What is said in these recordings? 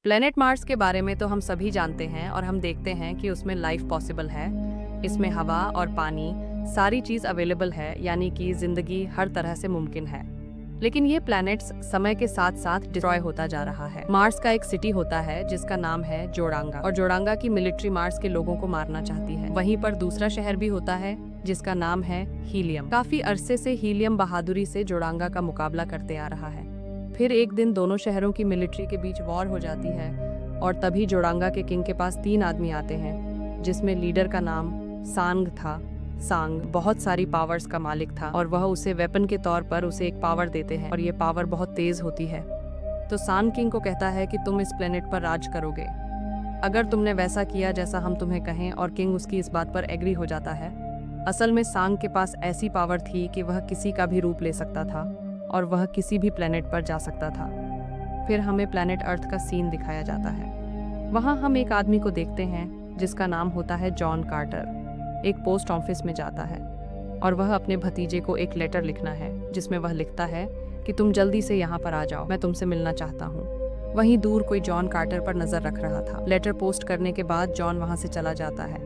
Planet Mars के बारे में तो हम सभी जानते हैं और हम देखते हैं कि उसमें लाइफ पॉसिबल है। इसमें हवा और पानी सारी चीज अवेलेबल है, यानी कि जिंदगी हर तरह से मुमकिन है। लेकिन ये प्लैनेट्स समय के साथ साथ डिस्ट्रॉय होता जा रहा है। मार्स का एक सिटी होता है जिसका नाम है जोड़ांगा, और जोड़ांगा की मिलिट्री मार्स के लोगों को मारना चाहती है। वहीं पर दूसरा शहर भी होता है जिसका नाम है हीलियम। काफी अरसे से हीलियम बहादुरी से जोड़ांगा का मुकाबला करते आ रहा है। फिर एक दिन दोनों शहरों की मिलिट्री के बीच वॉर हो जाती है, और तभी जोड़ांगा के किंग के पास 3 आदमी आते हैं, जिसमें लीडर का नाम सांग था। सांग बहुत सारी पावर्स का मालिक था और वह उसे वेपन के तौर पर उसे एक पावर देते हैं, और ये पावर बहुत तेज होती है। तो सांग किंग को कहता है कि तुम इस प्लेनेट पर राज करोगे अगर तुमने वैसा किया जैसा हम तुम्हें कहें, और किंग उसकी इस बात पर एग्री हो जाता है। असल में सांग के पास ऐसी पावर थी कि वह किसी का भी रूप ले सकता था और वह किसी भी प्लेनेट पर जा सकता था। फिर हमें प्लेनेट अर्थ का सीन दिखाया जाता है। वहाँ हम एक आदमी को देखते हैं जिसका नाम होता है जॉन कार्टर। एक पोस्ट ऑफिस में जाता है और वह अपने भतीजे को एक लेटर लिखना है, जिसमें वह लिखता है कि तुम जल्दी से यहाँ पर आ जाओ, मैं तुमसे मिलना चाहता हूँ। वहीं दूर कोई जॉन कार्टर पर नजर रख रहा था। लेटर पोस्ट करने के बाद जॉन वहाँ से चला जाता है।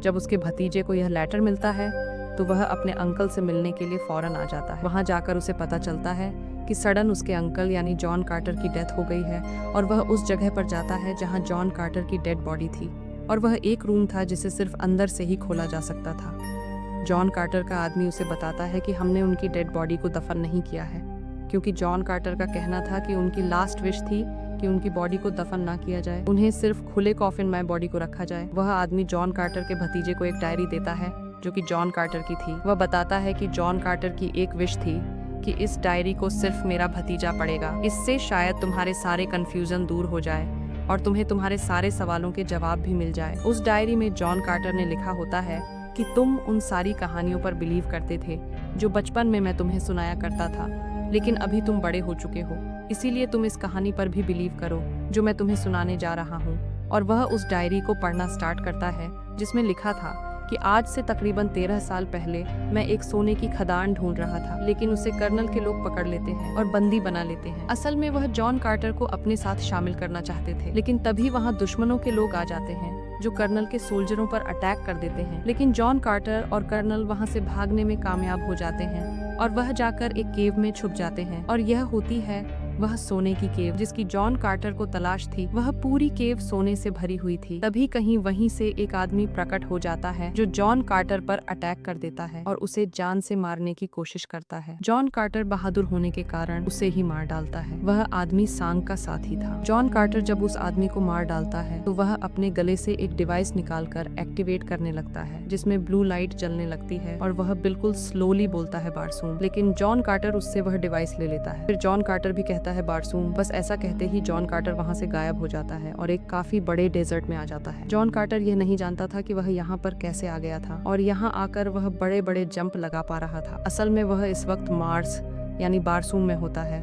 जब उसके भतीजे को यह लेटर मिलता है तो वह अपने अंकल से मिलने के लिए फौरन आ जाता है। वहाँ जाकर उसे पता चलता है कि सडन उसके अंकल यानी जॉन कार्टर की डेथ हो गई है, और वह उस जगह पर जाता है जहाँ जॉन कार्टर की डेड बॉडी थी, और वह एक रूम था जिसे सिर्फ अंदर से ही खोला जा सकता था। जॉन कार्टर का आदमी उसे बताता है कि हमने उनकी डेड बॉडी को दफन नहीं किया है, क्योंकि जॉन कार्टर का कहना था कि उनकी लास्ट विश थी कि उनकी बॉडी को दफन ना किया जाए, उन्हें सिर्फ खुले कॉफिन में बॉडी को रखा जाए। वह आदमी जॉन कार्टर के भतीजे को एक डायरी देता है जो कि जॉन कार्टर की थी। वह बताता है कि जॉन कार्टर की एक विश थी कि इस डायरी को सिर्फ मेरा भतीजा पढ़ेगा, इससे शायद तुम्हारे सारे कंफ्यूजन दूर हो जाए और तुम्हें तुम्हारे सारे सवालों के जवाब भी मिल जाए। उस डायरी में जॉन कार्टर ने लिखा होता है कि तुम उन सारी कहानियों पर बिलीव करते थे जो बचपन में मैं तुम्हें सुनाया करता था, लेकिन अभी तुम बड़े हो चुके हो, इसीलिए तुम इस कहानी पर भी बिलीव करो जो मैं तुम्हें सुनाने जा रहा हूँ। और वह उस डायरी को पढ़ना स्टार्ट करता है जिसमें लिखा था कि आज से तकरीबन 13 साल पहले मैं एक सोने की खदान ढूंढ रहा था, लेकिन उसे कर्नल के लोग पकड़ लेते हैं और बंदी बना लेते हैं। असल में वह जॉन कार्टर को अपने साथ शामिल करना चाहते थे, लेकिन तभी वहाँ दुश्मनों के लोग आ जाते हैं जो कर्नल के सोल्जरों पर अटैक कर देते हैं। लेकिन जॉन कार्टर और कर्नल वहाँ से भागने में कामयाब हो जाते हैं और वह जाकर एक केव में छुप जाते हैं, और यह होती है वह सोने की केव जिसकी जॉन कार्टर को तलाश थी। वह पूरी केव सोने से भरी हुई थी। तभी कहीं वहीं से एक आदमी प्रकट हो जाता है जो जॉन कार्टर पर अटैक कर देता है और उसे जान से मारने की कोशिश करता है। जॉन कार्टर बहादुर होने के कारण उसे ही मार डालता है। वह आदमी सांग का साथी था। जॉन कार्टर जब उस आदमी को मार डालता है तो वह अपने गले से एक डिवाइस निकालकर एक्टिवेट करने लगता है, जिसमें ब्लू लाइट जलने लगती है और वह बिल्कुल स्लोली बोलता है बारसूम। लेकिन जॉन कार्टर उससे वह डिवाइस ले लेता है। फिर जॉन कार्टर भी कहता है बारसूम। बस ऐसा कहते ही जॉन कार्टर वहाँ से गायब हो जाता है और एक काफी बड़े डेजर्ट में आ जाता है। जॉन कार्टर यह नहीं जानता था कि वह यहाँ पर कैसे आ गया था, और यहाँ आकर वह बड़े बड़े जंप लगा पा रहा था। असल में वह इस वक्त मार्स यानी बारसूम में होता है,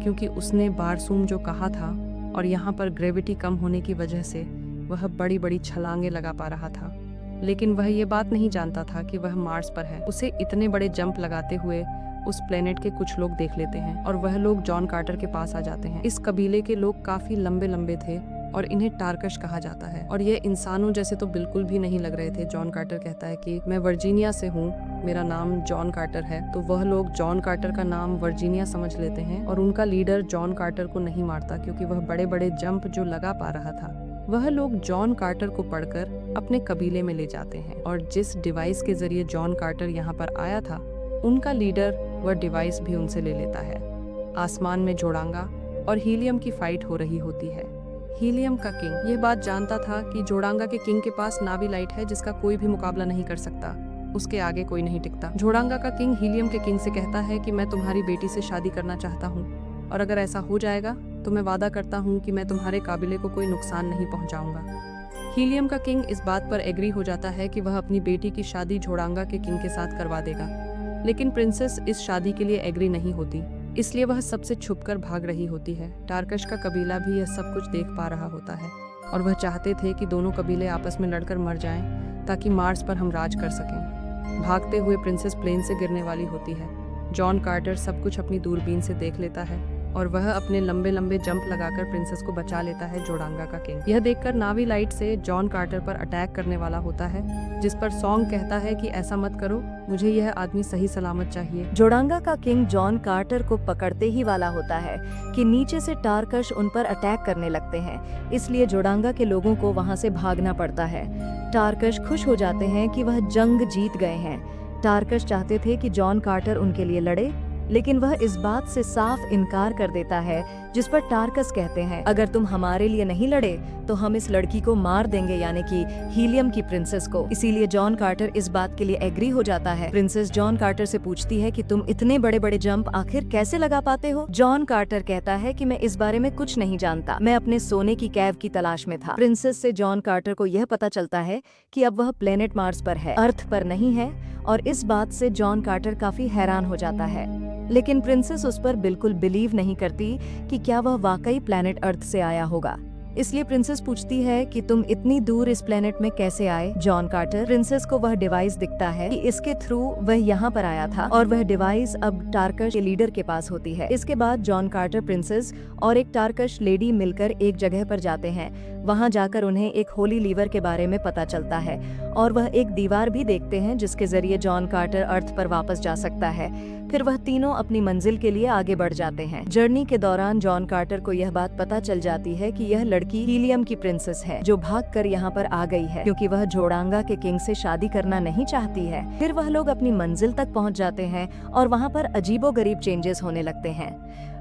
क्योंकि उसने बारसूम जो कहा था, और यहाँ पर ग्रेविटी कम होने की वजह से वह बड़ी बड़ी छलांगे लगा पा रहा था। लेकिन वह ये बात नहीं जानता था कि वह मार्स पर है। उसे इतने बड़े जंप लगाते हुए उस प्लेनेट के कुछ लोग देख लेते हैं, और वह लोग जॉन कार्टर के पास आ जाते हैं। इस कबीले के लोग काफी लंबे लंबे थे और इन्हें टार्कश कहा जाता है, और ये इंसानों जैसे तो बिल्कुल भी नहीं लग रहे थे। जॉन कार्टर कहता है कि मैं वर्जीनिया से हूँ, मेरा नाम जॉन कार्टर है। तो वह लोग जॉन कार्टर का नाम वर्जीनिया समझ लेते हैं, और उनका लीडर जॉन कार्टर को नहीं मारता क्योंकि वह बड़े बड़े जंप जो लगा पा रहा था। वह लोग जॉन कार्टर को पढ़कर अपने कबीले में ले जाते हैं, और जिस डिवाइस के जरिए जॉन कार्टर यहाँ पर आया था, उनका लीडर वह डिवाइस भी उनसे ले लेता है। आसमान में जोड़ांगा और हीलियम की फाइट हो रही होती है। हीलियम का किंग यह बात जानता था कि जोड़ांगा के किंग के पास नावी लाइट है जिसका कोई भी मुकाबला नहीं कर सकता, उसके आगे कोई नहीं टिकता। जोड़ांगा का किंग हीलियम के किंग से कहता है कि मैं तुम्हारी बेटी से शादी करना चाहता हूँ, और अगर ऐसा हो जाएगा तो मैं वादा करता हूँ कि मैं तुम्हारे काबिले को कोई नुकसान नहीं पहुँचाऊंगा। हीलियम का किंग इस बात पर एग्री हो जाता है कि वह अपनी बेटी की शादी जोड़ांगा के किंग के साथ करवा देगा, लेकिन प्रिंसेस इस शादी के लिए एग्री नहीं होती, इसलिए वह सबसे छुपकर भाग रही होती है। टार्कश का कबीला भी यह सब कुछ देख पा रहा होता है, और वह चाहते थे कि दोनों कबीले आपस में लड़कर मर जाएं ताकि मार्स पर हम राज कर सकें। भागते हुए प्रिंसेस प्लेन से गिरने वाली होती है। जॉन कार्टर सब कुछ अपनी दूरबीन से देख लेता है और वह अपने लंबे लंबे जंप लगाकर प्रिंसेस को बचा लेता है जोडांगा का किंग। यह देखकर नावी लाइट से जॉन कार्टर पर अटैक करने वाला होता है, जिस पर सॉन्ग कहता है कि ऐसा मत करो, मुझे यह आदमी सही सलामत चाहिए। जोडांगा का किंग जॉन कार्टर को पकड़ते ही वाला होता है कि नीचे से टारकश उन पर अटैक करने लगते हैं, इसलिए जोडांगा के लोगों को वहां से भागना पड़ता है। टारकश खुश हो जाते हैं कि वह जंग जीत गए हैं। टारकश चाहते थे कि जॉन कार्टर उनके लिए लड़े, लेकिन वह इस बात से साफ इनकार कर देता है, जिस पर टारकस कहते हैं अगर तुम हमारे लिए नहीं लड़े तो हम इस लड़की को मार देंगे, यानी कि हीलियम की प्रिंसेस को। इसीलिए जॉन कार्टर इस बात के लिए एग्री हो जाता है। प्रिंसेस जॉन कार्टर से पूछती है कि तुम इतने बड़े बड़े जंप आखिर कैसे लगा पाते हो। जॉन कार्टर कहता है कि मैं इस बारे में कुछ नहीं जानता, मैं अपने सोने की कैव की तलाश में था। प्रिंसेस से जॉन कार्टर को यह पता चलता है कि अब वह प्लेनेट मार्स पर है, अर्थ पर नहीं है, और इस बात से जॉन कार्टर काफी हैरान हो जाता है। लेकिन प्रिंसेस उस पर बिल्कुल बिलीव नहीं करती कि क्या वह वाकई प्लेनेट अर्थ से आया होगा। इसलिए प्रिंसेस पूछती है कि तुम इतनी दूर इस प्लेनेट में कैसे आए। जॉन कार्टर प्रिंसेस को वह डिवाइस दिखता है कि इसके थ्रू वह यहाँ पर आया था, और वह डिवाइस अब टारकश के लीडर के पास होती है। इसके बाद जॉन कार्टर, प्रिंसेस और एक टारकश लेडी मिलकर एक जगह पर जाते हैं। वहां जाकर उन्हें एक होली लीवर के बारे में पता चलता है, और वह एक दीवार भी देखते हैं जिसके जरिए जॉन कार्टर अर्थ पर वापस जा सकता है। फिर वह तीनों अपनी मंजिल के लिए आगे बढ़ जाते हैं। जर्नी के दौरान जॉन कार्टर को यह बात पता चल जाती है कि यह लड़की हीलियम की प्रिंसेस है, जो भागकर यहाँ पर आ गई है क्योंकि वह जोडांगा के किंग से शादी करना नहीं चाहती है। फिर वह लोग अपनी मंजिल तक पहुँच जाते हैं और वहाँ पर अजीबोगरीब चेंजेस होने लगते हैं।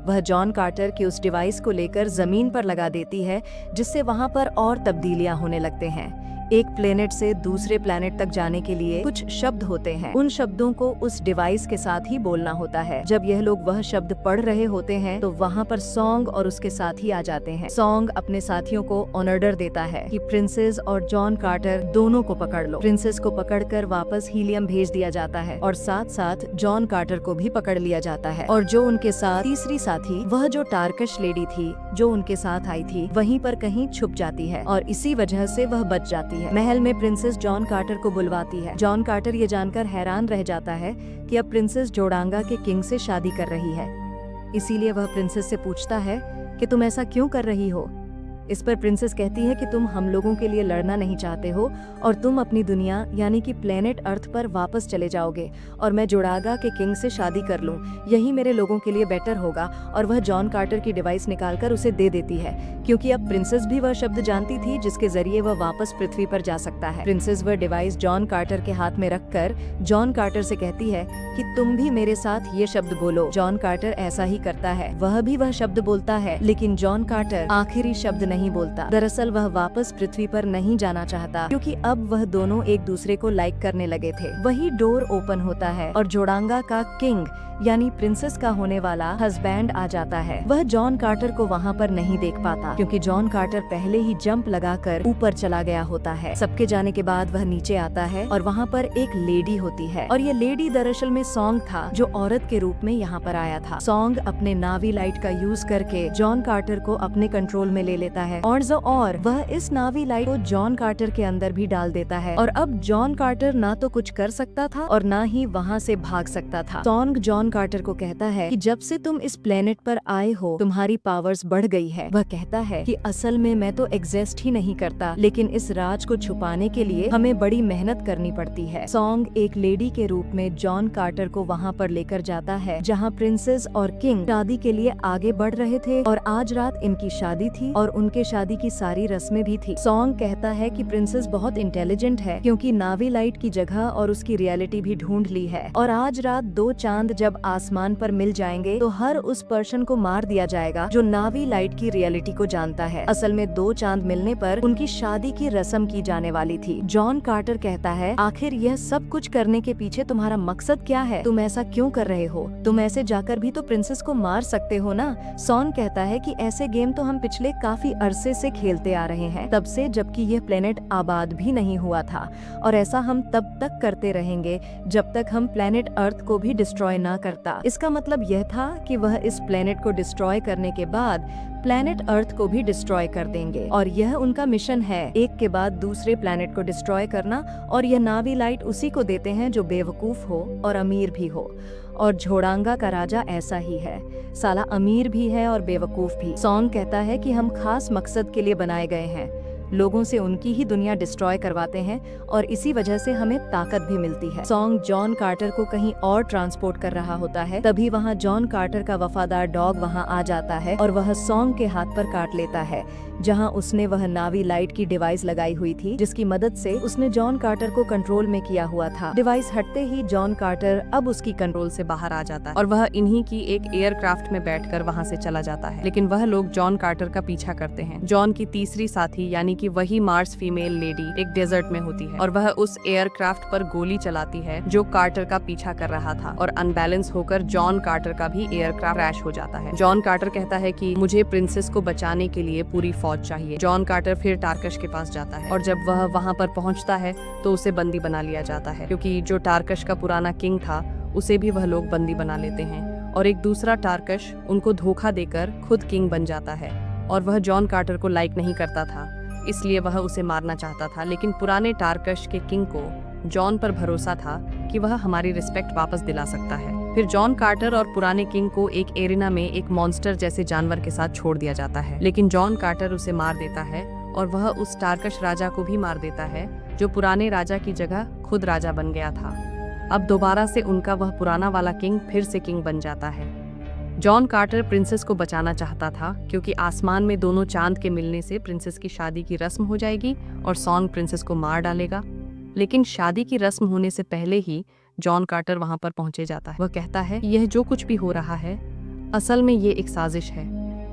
वह जॉन कार्टर की उस डिवाइस को लेकर जमीन पर लगा देती है, जिससे वहाँ पर और तब्दीलियां होने लगते हैं। एक प्लेनेट से दूसरे प्लेनेट तक जाने के लिए कुछ शब्द होते हैं। उन शब्दों को उस डिवाइस के साथ ही बोलना होता है। जब यह लोग वह शब्द पढ़ रहे होते हैं तो वहाँ पर सॉन्ग और उसके साथी आ जाते हैं। सॉन्ग अपने साथियों को ऑर्डर देता है कि प्रिंसेस और जॉन कार्टर दोनों को पकड़ लो। प्रिंसेस को पकड़कर वापस हीलियम भेज दिया जाता है, और साथ साथ जॉन कार्टर को भी पकड़ लिया जाता है। और जो उनके साथ तीसरी साथी, वह जो टारकश लेडी थी जो उनके साथ आई थी, वहीं पर कहीं छुप जाती है, और इसी वजह से वह बच जाती है। महल में प्रिंसेस जॉन कार्टर को बुलवाती है। जॉन कार्टर ये जानकर हैरान रह जाता है कि अब प्रिंसेस जोडांगा के किंग से शादी कर रही है। इसीलिए वह प्रिंसेस से पूछता है कि तुम ऐसा क्यों कर रही हो। इस पर प्रिंसेस कहती है कि तुम हम लोगों के लिए लड़ना नहीं चाहते हो, और तुम अपनी दुनिया यानी कि प्लेनेट अर्थ पर वापस चले जाओगे, और मैं जोडांगा के किंग से शादी कर लूं, यही मेरे लोगों के लिए बेटर होगा। और वह जॉन कार्टर की डिवाइस निकालकर उसे दे देती है, क्योंकि अब प्रिंसेस भी वह शब्द जानती थी जिसके जरिए वह वापस पृथ्वी पर जा सकता है। प्रिंसेस वह डिवाइस जॉन कार्टर के हाथ में रखकर जॉन कार्टर से कहती है कि तुम भी मेरे साथ ये शब्द बोलो। जॉन कार्टर ऐसा ही करता है, वह भी वह शब्द बोलता है, लेकिन जॉन कार्टर आखिरी शब्द नहीं बोलता। दरअसल वह वापस पृथ्वी पर नहीं जाना चाहता, क्योंकि अब वह दोनों एक दूसरे को लाइक करने लगे थे। वही डोर ओपन होता है और जोडांगा का किंग यानी प्रिंसेस का होने वाला हस्बैंड आ जाता है। वह जॉन कार्टर को वहाँ पर नहीं देख पाता, क्योंकि जॉन कार्टर पहले ही जंप लगाकर ऊपर चला गया होता है। सबके जाने के बाद वह नीचे आता है, और वहाँ पर एक लेडी होती है, और ये लेडी दरअसल में सॉन्ग था, जो औरत के रूप में यहाँ पर आया था। सॉन्ग अपने नावी लाइट का यूज करके जॉन कार्टर को अपने कंट्रोल में ले लेता है, और वह इस नावी लाइट को जॉन कार्टर के अंदर भी डाल देता है। और अब जॉन कार्टर ना तो कुछ कर सकता था और ना ही वहाँ से भाग सकता था। सॉन्ग जॉन कार्टर को कहता है कि जब से तुम इस प्लेनेट पर आए हो तुम्हारी पावर्स बढ़ गई है। वह कहता है कि असल में मैं तो एग्जिस्ट ही नहीं करता, लेकिन इस राज को छुपाने के लिए हमें बड़ी मेहनत करनी पड़ती है। सॉन्ग एक लेडी के रूप में जॉन कार्टर को वहाँ पर लेकर जाता है जहाँ प्रिंसेस और किंग शादी के लिए आगे बढ़ रहे थे, और आज रात इनकी शादी थी और उनके शादी की सारी रस्में भी थी। सॉन्ग कहता है कि प्रिंसेस बहुत इंटेलिजेंट है, क्योंकि नावी लाइट की जगह और उसकी रियलिटी भी ढूंढ ली है, और आज रात 2 चांद जब आसमान पर मिल जाएंगे तो हर उस पर्सन को मार दिया जाएगा जो नावी लाइट की रियलिटी को जानता है। असल में 2 चांद मिलने पर उनकी शादी की रस्म की जाने वाली थी। जॉन कार्टर कहता है, आखिर यह सब कुछ करने के पीछे तुम्हारा मकसद क्या है? तुम ऐसा क्यों कर रहे हो? तुम ऐसे जाकर भी तो प्रिंसेस को मार सकते हो ना। सॉन्ग कहता है कि ऐसे गेम तो हम पिछले काफी अरसे से खेलते आ रहे हैं, तब से जबकि यह प्लेनेट आबाद भी नहीं हुआ था, और ऐसा हम तब तक करते रहेंगे जब तक हम प्लेनेट अर्थ को भी डिस्ट्रॉय ना करता। इसका मतलब यह था कि वह इस प्लेनेट को डिस्ट्रॉय करने के बाद प्लैनेट अर्थ को भी डिस्ट्रॉय कर देंगे और यह उनका मिशन है, एक के बाद दूसरे प्लैनेट को डिस्ट्रॉय करना। और यह नावी लाइट उसी को देते हैं जो बेवकूफ हो और अमीर भी हो। और झोडांगा का राजा ऐसा ही है, साला अमीर भी है और बेवकूफ भी। सॉन्ग कहता है कि हम खास मकसद के लिए बनाए गए हैं, लोगों से उनकी ही दुनिया डिस्ट्रॉय करवाते हैं और इसी वजह से हमें ताकत भी मिलती है। सॉन्ग जॉन कार्टर को कहीं और ट्रांसपोर्ट कर रहा होता है, तभी वहाँ जॉन कार्टर का वफादार डॉग वहाँ आ जाता है और वह सॉन्ग के हाथ पर काट लेता है, जहाँ उसने वह नावी लाइट की डिवाइस लगाई हुई थी, जिसकी मदद से उसने जॉन कार्टर को कंट्रोल में किया हुआ था। डिवाइस हटते ही जॉन कार्टर अब उसकी कंट्रोल से बाहर आ जाता है और वह इन्हीं की एक एयरक्राफ्ट में बैठकर वहां से चला जाता है। लेकिन वह लोग जॉन कार्टर का पीछा करते हैं। जॉन की तीसरी साथी यानी कि वही मार्स फीमेल लेडी एक डेजर्ट में होती है और वह उस एयरक्राफ्ट पर गोली चलाती है जो कार्टर का पीछा कर रहा था और अनबैलेंस होकर जॉन कार्टर का भी एयरक्राफ्ट क्रैश हो जाता है। जॉन कार्टर कहता है कि मुझे प्रिंसेस को बचाने के लिए पूरी फौज चाहिए। जॉन कार्टर फिर टार्कश के पास जाता है और जब वह वहां पर पहुंचता है तो उसे बंदी बना लिया जाता है, क्योंकि जो टार्कश का पुराना किंग था उसे भी वह लोग बंदी बना लेते हैं और एक दूसरा टार्कश उनको धोखा देकर खुद किंग बन जाता है। और वह जॉन कार्टर को लाइक नहीं करता था, इसलिए वह उसे मारना चाहता था। लेकिन पुराने टार्कश के किंग को जॉन पर भरोसा था कि वह हमारी रिस्पेक्ट वापस दिला सकता है। फिर जॉन कार्टर और पुराने किंग को एक एरिना में एक मॉन्स्टर जैसे जानवर के साथ छोड़ दिया जाता है, लेकिन जॉन कार्टर उसे मार देता है और वह उस टार्कश राजा को भी मार देता है जो पुराने राजा की जगह खुद राजा बन गया था। अब दोबारा से उनका वह पुराना वाला किंग फिर से किंग बन जाता है। जॉन कार्टर प्रिंसेस को बचाना चाहता था, क्योंकि आसमान में दोनों चांद के मिलने से प्रिंसेस की शादी की रस्म हो जाएगी और सॉन्ग प्रिंसेस को मार डालेगा। लेकिन शादी की रस्म होने से पहले ही जॉन कार्टर वहां पर पहुंचे जाता है। वह कहता है यह जो कुछ भी हो रहा है असल में ये एक साजिश है,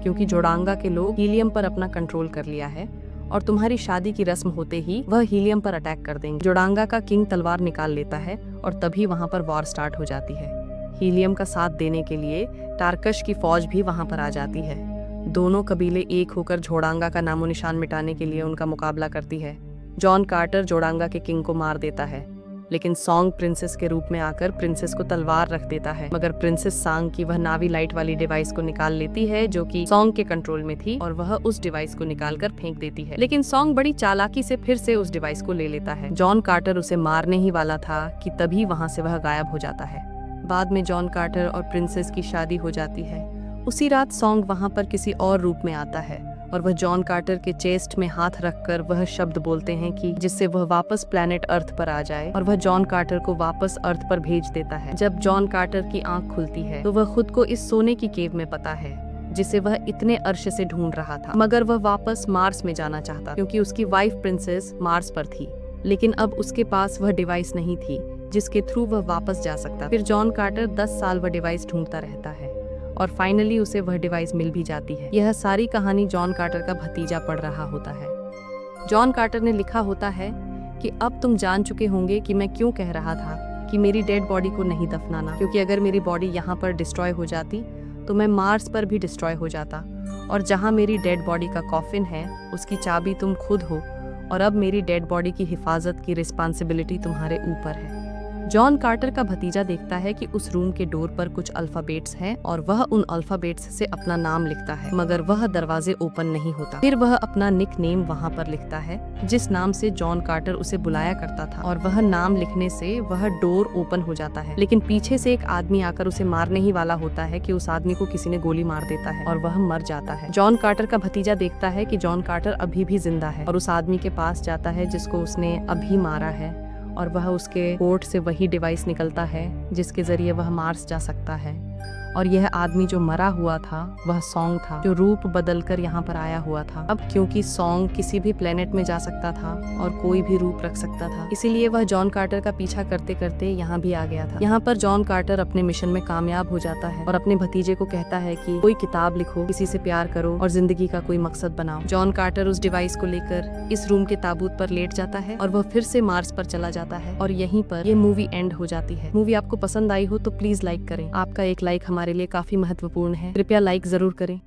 क्योंकि जोडांगा के लोग हीलियम पर अपना कंट्रोल कर लिया है और तुम्हारी शादी की रस्म होते ही वह हीलियम पर अटैक कर देंगे। जोडांगा का किंग तलवार निकाल लेता है और तभी वहां पर वॉर स्टार्ट हो जाती है। हीलियम का साथ देने के लिए टार्कश की फौज भी वहां पर आ जाती है। दोनों कबीले एक होकर जोडांगा का नामो निशान मिटाने के लिए उनका मुकाबला करती है। जॉन कार्टर जोडांगा के किंग को मार देता है, लेकिन सॉन्ग प्रिंसेस के रूप में आकर प्रिंसेस को तलवार रख देता है। मगर प्रिंसेस सांग की वह नावी लाइट वाली डिवाइस को निकाल लेती है जो कि सॉन्ग के कंट्रोल में थी और वह उस डिवाइस को निकालकर फेंक देती है। लेकिन सॉन्ग बड़ी चालाकी से फिर से उस डिवाइस को ले लेता है। जॉन कार्टर उसे मारने ही वाला था कि तभी वहां से वह गायब हो जाता है। बाद में जॉन कार्टर और प्रिंसेस की शादी हो जाती है। उसी रात सॉन्ग वहां पर किसी और रूप में आता है और वह जॉन कार्टर के चेस्ट में हाथ रखकर वह शब्द बोलते हैं कि जिससे वह वापस प्लैनेट अर्थ पर आ जाए, और वह जॉन कार्टर को वापस अर्थ पर भेज देता है। जब जॉन कार्टर की आंख खुलती है तो वह खुद को इस सोने की केव में पाता है जिसे वह इतने अर्श से ढूंढ रहा था। मगर वह वापस मार्स में जाना चाहता क्योंकि उसकी वाइफ प्रिंसेस मार्स पर थी, लेकिन अब उसके पास वह डिवाइस नहीं थी जिसके थ्रू वह वापस जा सकता। फिर जॉन कार्टर 10 साल वह डिवाइस ढूंढता रहता है और फाइनली उसे वह डिवाइस मिल भी जाती है। यह सारी कहानी जॉन कार्टर का भतीजा पढ़ रहा होता है। जॉन कार्टर ने लिखा होता है कि अब तुम जान चुके होंगे कि मैं क्यों कह रहा था कि मेरी डेड बॉडी को नहीं दफनाना, क्योंकि अगर मेरी बॉडी यहाँ पर डिस्ट्रॉय हो जाती तो मैं मार्स पर भी डिस्ट्रॉय हो जाता, और जहाँ मेरी डेड बॉडी का कॉफिन है उसकी चाबी तुम खुद हो, और अब मेरी डेड बॉडी की हिफाजत की रिस्पॉन्सिबिलिटी तुम्हारे ऊपर है। जॉन कार्टर का भतीजा देखता है कि उस रूम के डोर पर कुछ अल्फाबेट्स हैं और वह उन अल्फाबेट्स से अपना नाम लिखता है, मगर वह दरवाजे ओपन नहीं होता। फिर वह अपना निक नेम वहाँ पर लिखता है जिस नाम से जॉन कार्टर उसे बुलाया करता था, और वह नाम लिखने से वह डोर ओपन हो जाता है। लेकिन पीछे से एक आदमी आकर उसे मारने ही वाला होता है कि उस आदमी को किसी ने गोली मार देता है और वह मर जाता है। जॉन कार्टर का भतीजा देखता है कि जॉन कार्टर अभी भी जिंदा है और उस आदमी के पास जाता है जिसको उसने अभी मारा है, और वह उसके कोट से वही डिवाइस निकलता है जिसके जरिए वह मार्स जा सकता है। और यह आदमी जो मरा हुआ था वह सॉन्ग था, जो रूप बदलकर यहाँ पर आया हुआ था। अब क्योंकि सॉन्ग किसी भी प्लेनेट में जा सकता था और कोई भी रूप रख सकता था, इसीलिए वह जॉन कार्टर का पीछा करते करते यहाँ भी आ गया था। यहाँ पर जॉन कार्टर अपने मिशन में कामयाब हो जाता है और अपने भतीजे को कहता है कि कोई किताब लिखो, किसी से प्यार करो और जिंदगी का कोई मकसद बनाओ। जॉन कार्टर उस डिवाइस को लेकर इस रूम के ताबूत पर लेट जाता है और वह फिर से मार्स पर चला जाता है, और यहीं पर ये मूवी एंड हो जाती है। मूवी आपको पसंद आई हो तो प्लीज लाइक करें। आपका एक लाइक हमारे लिए काफी महत्वपूर्ण है, कृपया लाइक जरूर करें।